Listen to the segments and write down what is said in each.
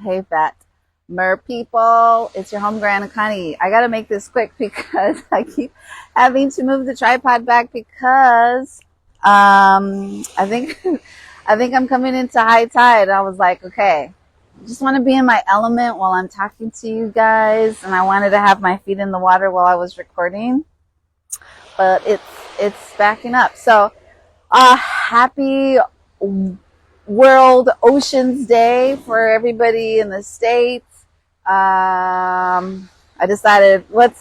Hey, fat mer people. It's your home Grana Connie. I gotta make this quick because I keep having to move the tripod back because I think I think I'm coming into high tide. I was like, okay, I just want to be in my element while I'm talking to you guys, and I wanted to have my feet in the water while I was recording, but it's backing up. So, happy World Oceans Day for everybody in the States. I decided what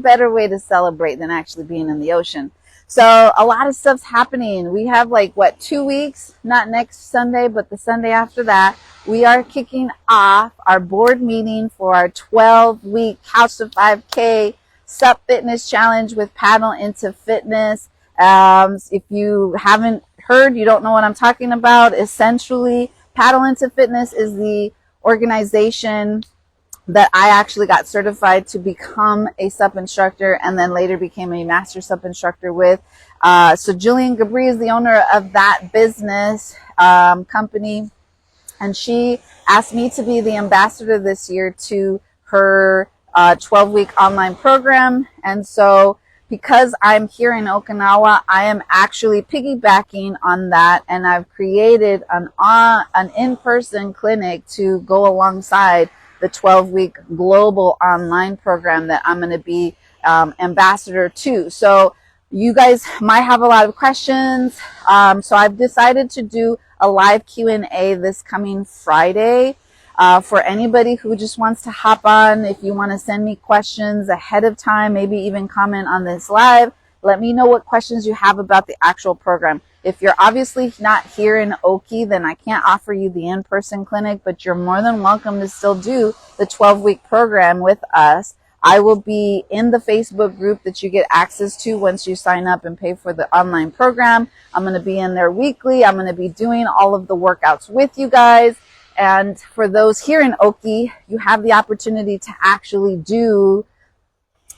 better way to celebrate than actually being in the ocean. So a lot of stuff's happening. We have 2 weeks, not next Sunday, but the Sunday after that. We are kicking off our board meeting for our 12-week Couch to 5K Sup Fitness Challenge with Paddle into Fitness. If you haven't heard, you don't know what I'm talking about. Essentially, Paddle into Fitness is the organization that I actually got certified to become a SUP instructor and then later became a master SUP instructor with. So Julian Gabri is the owner of that business company, and she asked me to be the ambassador this year to her 12-week online program. And so because I'm here in Okinawa, I am actually piggybacking on that, and I've created an in-person clinic to go alongside the 12-week global online program that I'm going to be ambassador to. So you guys might have a lot of questions. So I've decided to do a live Q&A this coming Friday. For anybody who just wants to hop on, if you want to send me questions ahead of time, maybe even comment on this live, let me know what questions you have about the actual program. If you're obviously not here in Oki, then I can't offer you the in-person clinic, but you're more than welcome to still do the 12-week program with us. I will be in the Facebook group that you get access to once you sign up and pay for the online program. I'm going to be in there weekly. I'm going to be doing all of the workouts with you guys. And for those here in Oki, you have the opportunity to actually do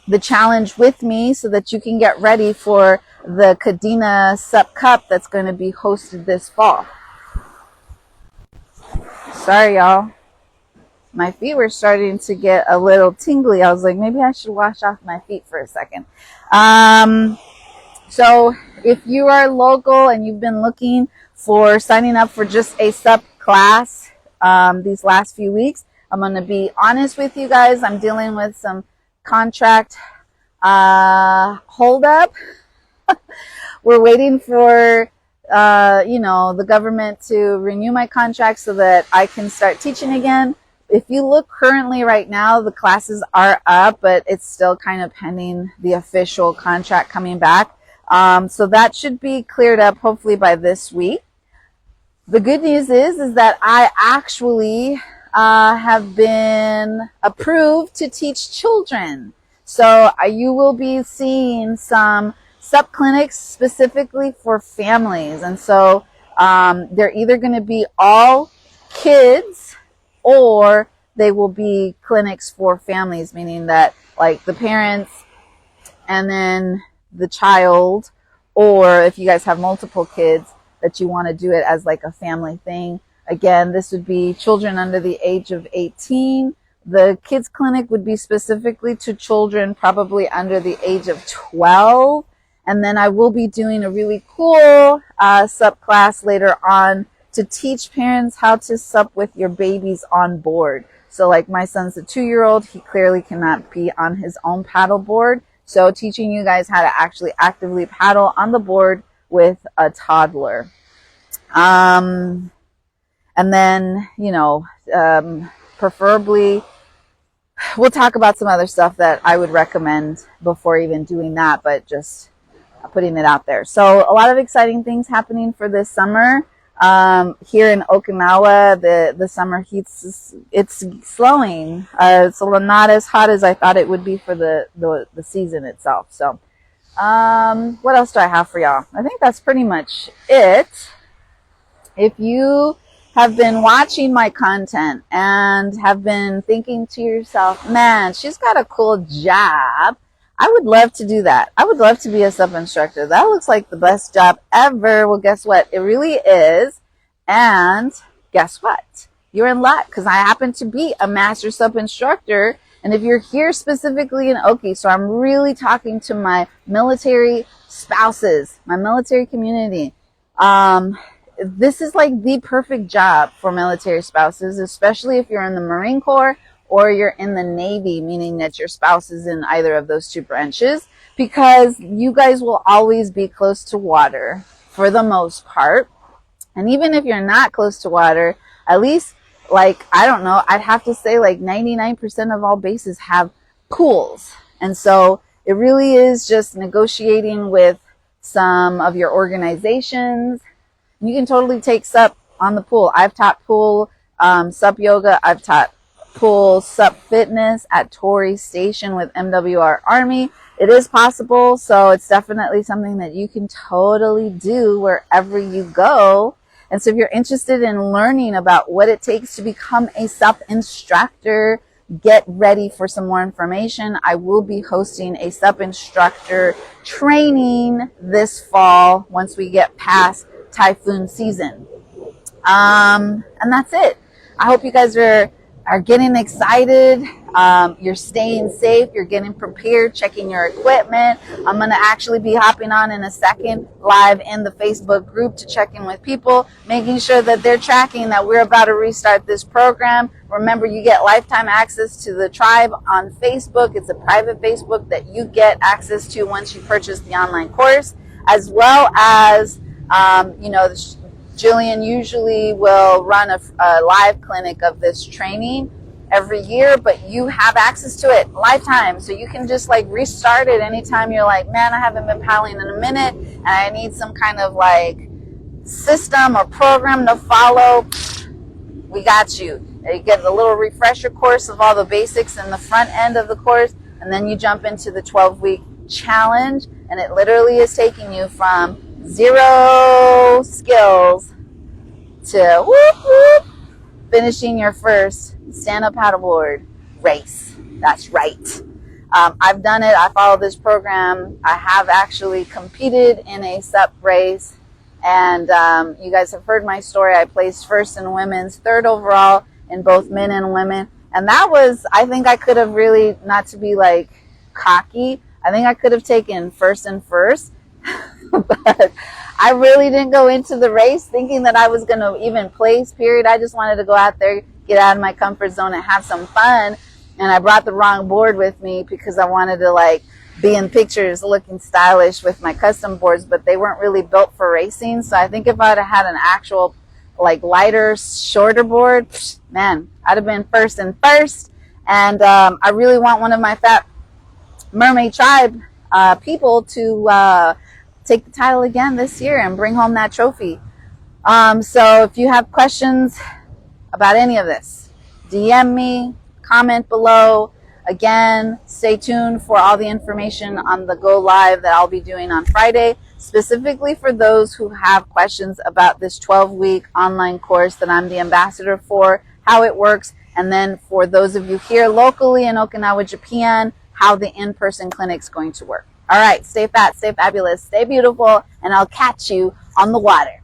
the challenge with me so that you can get ready for the Kadena Sup Cup that's going to be hosted this fall. Sorry, y'all. My feet were starting to get a little tingly. I was like, maybe I should wash off my feet for a second. So if you are local and you've been looking for signing up for just a SUP class, these last few weeks, I'm going to be honest with you guys. I'm dealing with some contract hold up. We're waiting for the government to renew my contract so that I can start teaching again. If you look currently right now, the classes are up, but it's still kind of pending the official contract coming back. So that should be cleared up hopefully by this week. The good news is that I actually have been approved to teach children. So you will be seeing some SUP clinics specifically for families. And so they're either going to be all kids or they will be clinics for families, meaning that like the parents and then the child, or if you guys have multiple kids, that you want to do it as like a family thing. Again, this would be children under the age of 18. The kids clinic would be specifically to children probably under the age of 12. And then I will be doing a really cool SUP class later on to teach parents how to SUP with your babies on board. So like my son's a 2-year-old. He clearly cannot be on his own paddle board. So teaching you guys how to actually actively paddle on the board with a toddler. And then, preferably, we'll talk about some other stuff that I would recommend before even doing that, but just putting it out there. So a lot of exciting things happening for this summer. Here in Okinawa, the summer heat's, it's slowing. It's not as hot as I thought it would be for the season itself. So, what else do I have for y'all? I think that's pretty much it. If you have been watching my content and have been thinking to yourself, man, she's got a cool job, I would love to do that. I would love to be a SUP instructor. That looks like the best job ever. Well, guess what? It really is. And guess what? you're in luck because I happen to be a master SUP instructor. And if you're here specifically in Oki, so I'm really talking to my military spouses, my military community. This is like the perfect job for military spouses, especially if you're in the Marine Corps or you're in the Navy, meaning that your spouse is in either of those two branches, because you guys will always be close to water for the most part. And even if you're not close to water, at least, like, I don't know, I'd have to say like 99% of all bases have pools. And so it really is just negotiating with some of your organizations. You can totally take SUP on the pool. I've taught pool SUP yoga. I've taught pool SUP fitness at Torrey Station with MWR Army. It is possible, so it's definitely something that you can totally do wherever you go. And so if you're interested in learning about what it takes to become a SUP instructor, get ready for some more information. I will be hosting a SUP instructor training this fall once we get past typhoon season. And that's it. I hope you guys are getting excited. You're staying safe. You're getting prepared, checking your equipment. I'm going to actually be hopping on in a second live in the Facebook group to check in with people, making sure that they're tracking that we're about to restart this program. Remember, you get lifetime access to the tribe on Facebook. It's a private Facebook that you get access to once you purchase the online course, as well as, Jillian usually will run a live clinic of this training every year, but you have access to it lifetime. So you can just like restart it anytime you're like, man, I haven't been paddling in a minute and I need some kind of like system or program to follow. We got you. You get a little refresher course of all the basics in the front end of the course, and then you jump into the 12-week challenge, and it literally is taking you from 0 skills to whoop, whoop, finishing your first stand-up paddleboard race. That's right. I've done it. I follow this program. I have actually competed in a SUP race, and you guys have heard my story. I placed first in women's, third overall in both men and women, and that was, I think I could have really, not to be like cocky, I think I could have taken first and first, but I really didn't go into the race thinking that I was going to even place, period. I just wanted to go out there, get out of my comfort zone and have some fun. And I brought the wrong board with me because I wanted to like be in pictures looking stylish with my custom boards, but they weren't really built for racing. So I think if I'd have had an actual like lighter, shorter board, man, I'd have been first and first. And I really want one of my Fat Mermaid Tribe people to take the title again this year and bring home that trophy. So if you have questions about any of this, DM me, comment below. Again, stay tuned for all the information on the Go Live that I'll be doing on Friday, specifically for those who have questions about this 12-week online course that I'm the ambassador for, how it works, and then for those of you here locally in Okinawa, Japan, how the in-person clinic's going to work. All right, stay fat, stay fabulous, stay beautiful, and I'll catch you on the water.